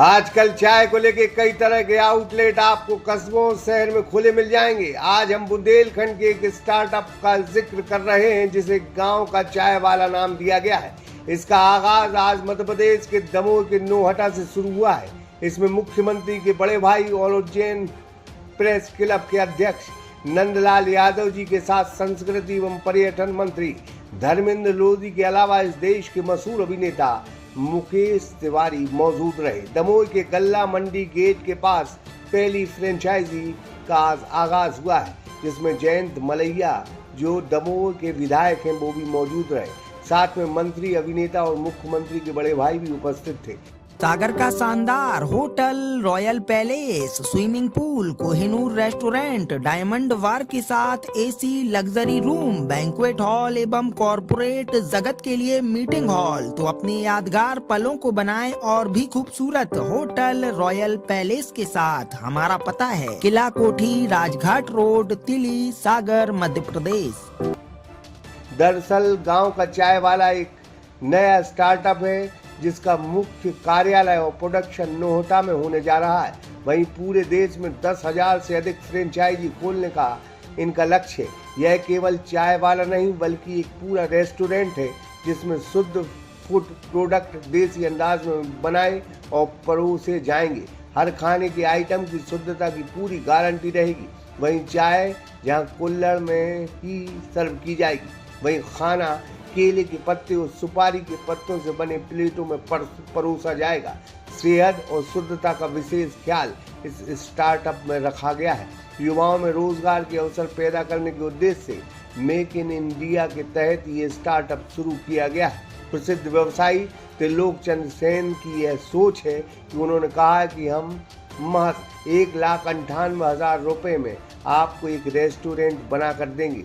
आजकल चाय को लेके कई तरह के आउटलेट आपको कस्बों शहर में खुले मिल जाएंगे। आज हम बुंदेलखंड के एक स्टार्टअप का जिक्र कर रहे हैं जिसे गांव का चाय वाला नाम दिया गया है। इसका आगाज आज मध्य प्रदेश के दमोह के नोहटा से शुरू हुआ है। इसमें मुख्यमंत्री के बड़े भाई और उज्जैन प्रेस क्लब के अध्यक्ष नंदलाल यादव जी के साथ संस्कृति एवं पर्यटन मंत्री धर्मेंद्र लोधी के अलावा इस देश के मशहूर अभिनेता मुकेश तिवारी मौजूद रहे। दमोह के गल्ला मंडी गेट के पास पहली फ्रेंचाइजी का आगाज हुआ है, जिसमें जयंत मलैया जो दमोह के विधायक हैं वो भी मौजूद रहे। साथ में मंत्री, अभिनेता और मुख्यमंत्री के बड़े भाई भी उपस्थित थे। सागर का शानदार होटल, royal palace, swimming pool, Kohinoor restaurant, diamond bar के साथ AC luxury room, banquet hall एवं कॉर्पोरेट जगत के लिए मीटिंग हॉल। तो अपने यादगार पलों को बनाएं और भी खूबसूरत। होटल रॉयल पैलेस के साथ हमारा पता है किला कोठी, राजघाट रोड, तिली, सागर, मध्य प्रदेश। दरअसल गांव का चाय वाला एक नया स्टार्टअप है जिसका मुख्य कार्यालय और प्रोडक्शन नोहटा में होने जा रहा है। वहीं पूरे देश में 10,000 से अधिक फ्रेंचाइजी खोलने का इनका लक्ष्य है। यह केवल चाय वाला नहीं बल्कि एक पूरा रेस्टोरेंट है जिसमें शुद्ध फूड प्रोडक्ट देसी अंदाज में बनाए और परोसे जाएंगे। हर खाने के आइटम की शुद्धता की पूरी गारंटी रहेगी। वहीं चाय जहां कुल्हड़ में ही सर्व की जाएगी, वहीं खाना केले के पत्ते और सुपारी के पत्तों से बने प्लेटों में परोसा जाएगा। सेहत और शुद्धता का विशेष ख्याल इस स्टार्टअप में रखा गया है। युवाओं में रोजगार के अवसर पैदा करने के उद्देश्य से मेक इन इंडिया के तहत ये स्टार्टअप शुरू किया गया है। प्रसिद्ध व्यवसायी त्रिलोक चंद्र सेन की यह सोच है कि उन्होंने कहा है कि हम महज 1,98,000 रुपये में आपको एक रेस्टोरेंट बना कर देंगे।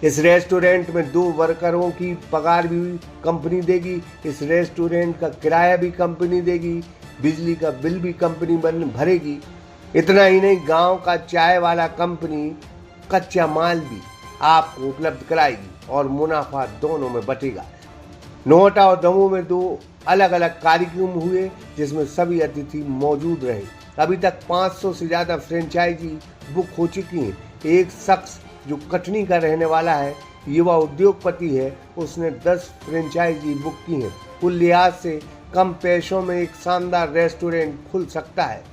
इस रेस्टोरेंट में 2 वर्करों की पगार भी कंपनी देगी। इस रेस्टोरेंट का किराया भी कंपनी देगी, बिजली का बिल भी कंपनी भरेगी। इतना ही नहीं, गांव का चाय वाला कंपनी कच्चा माल भी आपको उपलब्ध कराएगी और मुनाफा दोनों में बटेगा। नोहटा और दमोह में 2 अलग अलग कार्यक्रम हुए जिसमें सभी अतिथि मौजूद रहे। अभी तक 500 से ज्यादा फ्रेंचाइजी बुक हो चुकी हैं। एक शख्स जो कटनी का रहने वाला है, युवा उद्योगपति है, उसने 10 फ्रेंचाइजी बुक की हैं। कुल लिहाज से कम पैसों में एक शानदार रेस्टोरेंट खुल सकता है।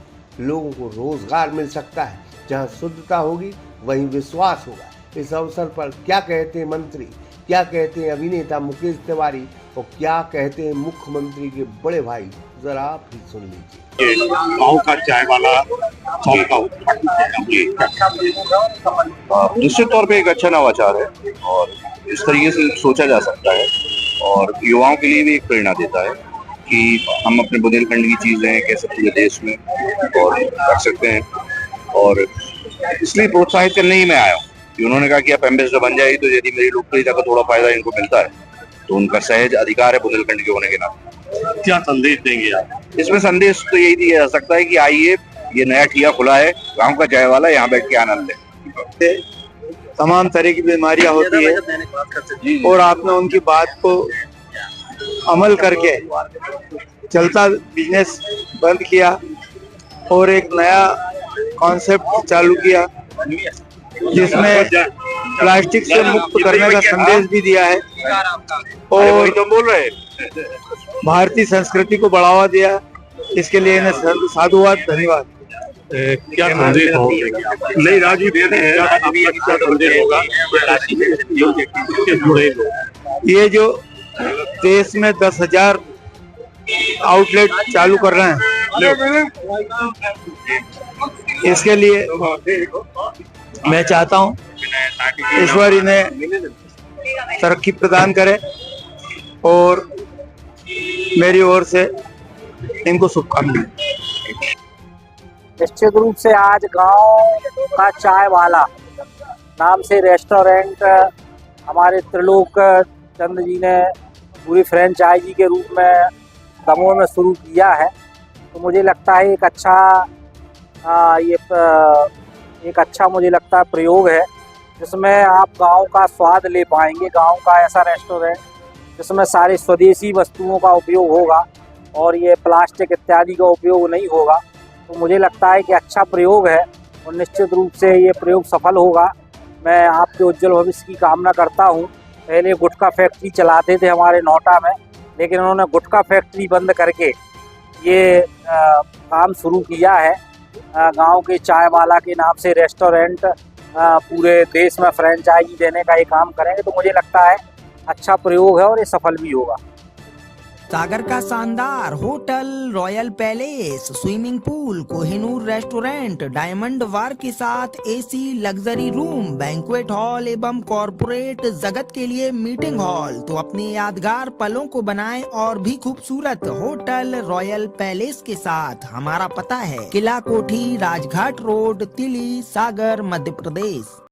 लोगों को रोजगार मिल सकता है। जहां शुद्धता होगी वहीं विश्वास होगा। इस अवसर पर क्या कहते हैं मंत्री, क्या कहते हैं अभिनेता मुकेश तिवारी और क्या कहते हैं मुख्यमंत्री के बड़े भाई, जरा आप ही सुन लीजिए। गाँव का चाय वाला शॉप का उद्घाटन निश्चित तौर पे एक अच्छा नवाचार है और इस तरीके से सोचा जा सकता है और युवाओं के लिए भी एक प्रेरणा देता है कि हम अपने बुंदेलखंड की चीजें कैसे पूरे देश में और कर सकते हैं। और इसलिए प्रोत्साहित करने ही मैं आया हूँ कि उन्होंने कहा कि आप एम्बेसडर बन जाए, तो यदि मेरी लोकप्रियता का थोड़ा फायदा इनको मिलता है तो उनका सहज अधिकार है बुंदेलखंड के होने के नाते। क्या संदेश देंगे आप? इसमें संदेश तो यही दिया जा सकता है कि आइए, ये नया ठिया खुला है गांव का चाय वाला, यहाँ बैठ के आनंद लें। तमाम तरह की बीमारियां होती है और आपने उनकी बात को अमल करके चलता बिजनेस बंद किया और एक नया कॉन्सेप्ट चालू किया जिसमें प्लास्टिक से मुक्त करने का संदेश भी दिया है और तो बोल रहे भारतीय संस्कृति को बढ़ावा दिया। इसके लिए इन्हें साधुवाद, धन्यवाद। क्या संदेश होगा? नहीं, राजू दे रहे हैं, क्या संदेश होगा? ये जो देश में 10,000 आउटलेट चालू कर रहे हैं, इसके लिए मैं चाहता हूं ईश्वर इन्हें तरक्की प्रदान करे और मेरी ओर से इनको शुभकामनाएं। निश्चित रूप से आज गांव का चाय वाला नाम से रेस्टोरेंट हमारे त्रिलोक चंद्र जी ने पूरी फ्रेंचाइजी के रूप में दमोह में शुरू किया है। तो मुझे लगता है एक अच्छा मुझे लगता है प्रयोग है जिसमें आप गांव का स्वाद ले पाएंगे। गांव का ऐसा रेस्टोरेंट जिसमें सारी स्वदेशी वस्तुओं का उपयोग होगा और ये प्लास्टिक इत्यादि का उपयोग नहीं होगा, तो मुझे लगता है कि अच्छा प्रयोग है और निश्चित रूप से ये प्रयोग सफल होगा। मैं आपके उज्जवल भविष्य की कामना करता हूँ। पहले गुटखा फैक्ट्री चलाते थे हमारे नौटा में, लेकिन उन्होंने गुटखा फैक्ट्री बंद करके ये काम शुरू किया है। गांव के चाय वाला के नाम से रेस्टोरेंट पूरे देश में फ्रेंचाइजी देने का ये काम करेंगे, तो मुझे लगता है अच्छा प्रयोग है और ये सफल भी होगा। सागर का शानदार होटल, royal palace, swimming pool, Kohinoor restaurant, diamond bar के साथ AC luxury room, banquet hall एवं कॉरपोरेट जगत के लिए मीटिंग हॉल, तो अपने यादगार पलों को बनाएं और भी खूबसूरत। होटल रॉयल पैलेस के साथ हमारा पता है किला कोठी, राजघाट रोड, तिली, सागर, मध्य प्रदेश।